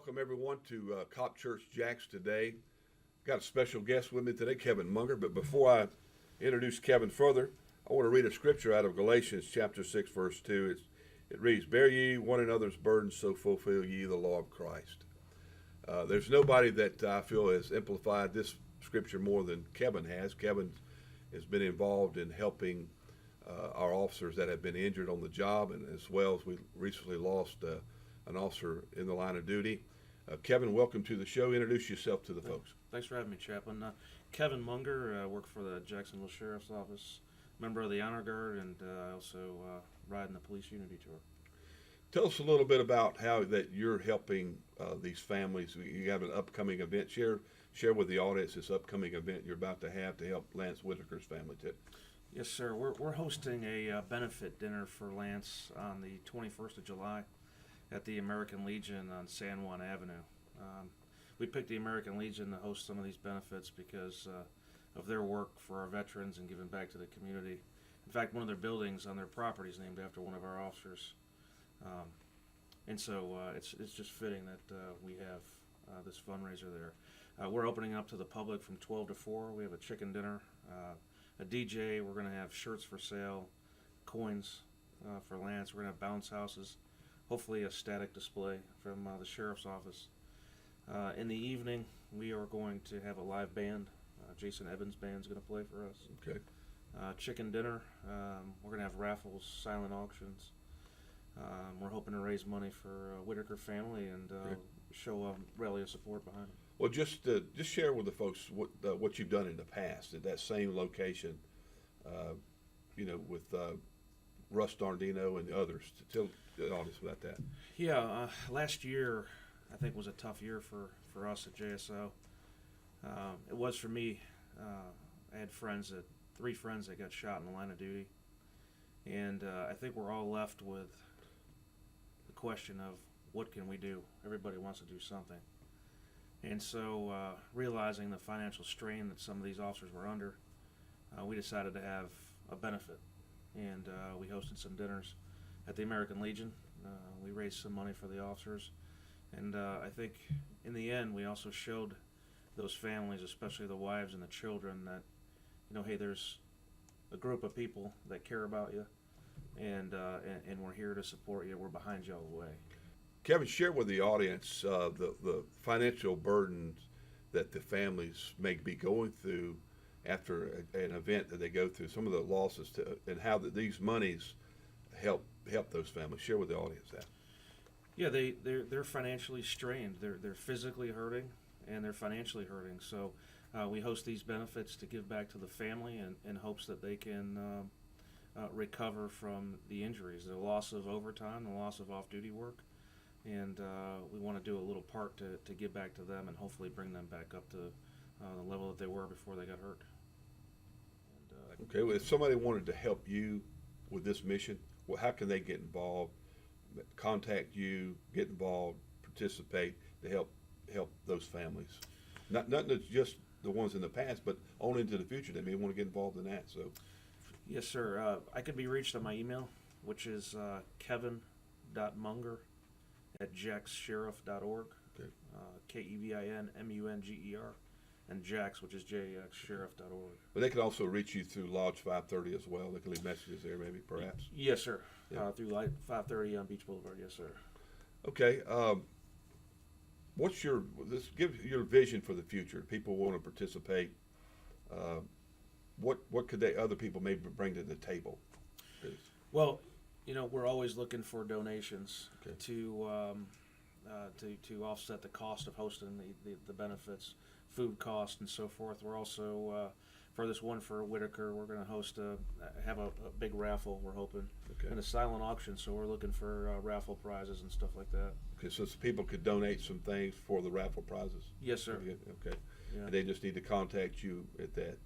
Welcome everyone to Cop Church Jacks today. Got a special guest with me today, Kevin Munger. But before I introduce Kevin further, I want to read a scripture out of Galatians chapter 6, verse 2. It reads, "Bear ye one another's burdens, so fulfill ye the law of Christ." There's nobody that I feel has amplified this scripture more than Kevin has. Kevin has been involved in helping our officers that have been injured on the job, and as well as we recently lost an officer in the line of duty. Kevin, welcome to the show. Introduce yourself to the folks. Thanks for having me, Chaplain. Kevin Munger, work for the Jacksonville Sheriff's Office, member of the Honor Guard, and I also ride in the Police Unity Tour. Tell us a little bit about how that you're helping these families. You have an upcoming event. Share with the audience this upcoming event you're about to have to help Lance Whitaker's family too. Yes, sir. We're hosting a benefit dinner for Lance on the 21st of July at the American Legion on San Juan Avenue. We picked the American Legion to host some of these benefits because of their work for our veterans and giving back to the community. In fact, one of their buildings on their property is named after one of our officers. And so it's just fitting that we have this fundraiser there. We're opening up to the public from 12 to 4. We have a chicken dinner, a DJ. We're going to have shirts for sale, coins for Lance. We're going to have bounce houses, hopefully a static display from the Sheriff's Office. In the evening, we are going to have a live band. Jason Evans' band is going to play for us. Okay. Chicken dinner. We're going to have raffles, silent auctions. We're hoping to raise money for Whitaker family and show a rally of support behind them. Well, just share with the folks what you've done in the past at that same location, with Russ Darndino and others. Tell the audience about that. Yeah, last year I think was a tough year for us at JSO. It was for me. I had three friends that got shot in the line of duty, and I think we're all left with the question of what can we do? Everybody wants to do something. And so realizing the financial strain that some of these officers were under, we decided to have a benefit. And we hosted some dinners at the American Legion. We raised some money for the officers. And I think in the end we also showed those families, especially the wives and the children, that, hey, there's a group of people that care about you, and we're here to support you. We're behind you all the way. Kevin, share with the audience the financial burdens that the families may be going through after an event that they go through, some of the losses, and how these monies help those families. Share with the audience that. Yeah, they're financially strained. They're physically hurting, and they're financially hurting. So we host these benefits to give back to the family in hopes that they can recover from the injuries, the loss of overtime, the loss of off-duty work. And we want to do a little part to give back to them and hopefully bring them back up to the level that they were before they got hurt. And, okay, well, if somebody wanted to help you with this mission, well, how can they get involved, contact you, get involved, participate to help those families? Not just the ones in the past, but on into the future. They may want to get involved in that. So, yes, sir. I could be reached on my email, which is kevin.munger@jaxsheriff.org. okay. KEVINMUNGER, and Jax, which is JAXSheriff.org. But they can also reach you through Lodge 530 as well. They can leave messages there, maybe, perhaps. Yes, sir. Yeah. Through 530 on Beach Boulevard. Yes, sir. Okay. Give your vision for the future. People want to participate. What could other people maybe bring to the table? Well, we're always looking for donations to offset the cost of hosting the benefits, food costs, and so forth. We're also for this one for Whitaker, we're going to have a big raffle. We're hoping, and a silent auction. So we're looking for raffle prizes and stuff like that. Okay, so people could donate some things for the raffle prizes. Yes, sir. Okay, yeah. And they just need to contact you at that.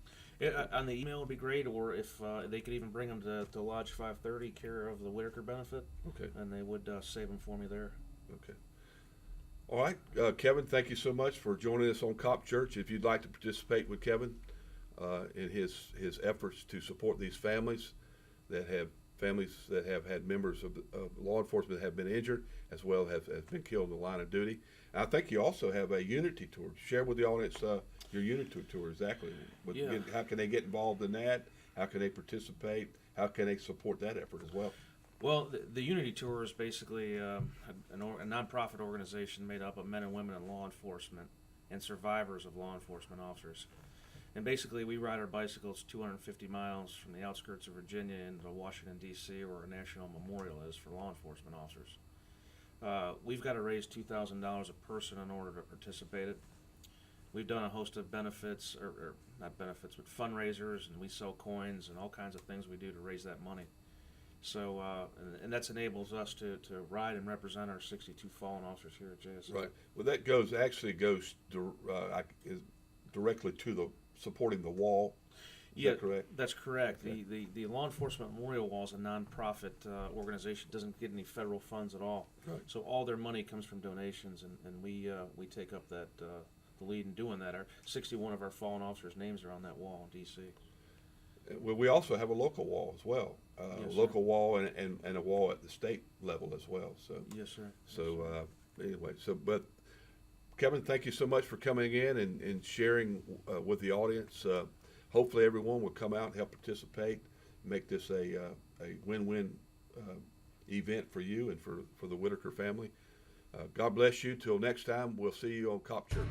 On the email would be great, or if they could even bring them to Lodge 530, care of the Whitaker Benefit. Okay. And they would save them for me there. Okay. All right, Kevin, thank you so much for joining us on Cop Church. If you'd like to participate with Kevin in his efforts to support these families that have families that have had members of law enforcement have been injured, as well as have been killed in the line of duty. And I think you also have a unity tour. Share with the audience your unity tour exactly. Yeah. How can they get involved in that? How can they participate? How can they support that effort as well? Well, the Unity Tour is basically a nonprofit organization made up of men and women in law enforcement and survivors of law enforcement officers. And basically, we ride our bicycles 250 miles from the outskirts of Virginia into Washington, D.C., where a national memorial is for law enforcement officers. We've got to raise $2,000 a person in order to participate. We've done a host of benefits, or not benefits, but fundraisers, and we sell coins and all kinds of things we do to raise that money. So, and that enables us to ride and represent our 62 fallen officers here at JSO. Right. Well, that actually goes directly to the supporting the wall. Is that correct? That's correct. Okay. The Law Enforcement Memorial Wall is a nonprofit organization, doesn't get any federal funds at all. Right. So all their money comes from donations, and we take up that the lead in doing that. 61 of our fallen officers' names are on that wall in D.C. Well, we also have a local wall as well. Yes, a local wall and a wall at the state level as well. So yes, sir. So anyway, but Kevin, thank you so much for coming in and sharing with the audience. Hopefully everyone will come out and help participate, make this a win-win event for you and for the Whitaker family. God bless you. Till next time, we'll see you on Cop Church.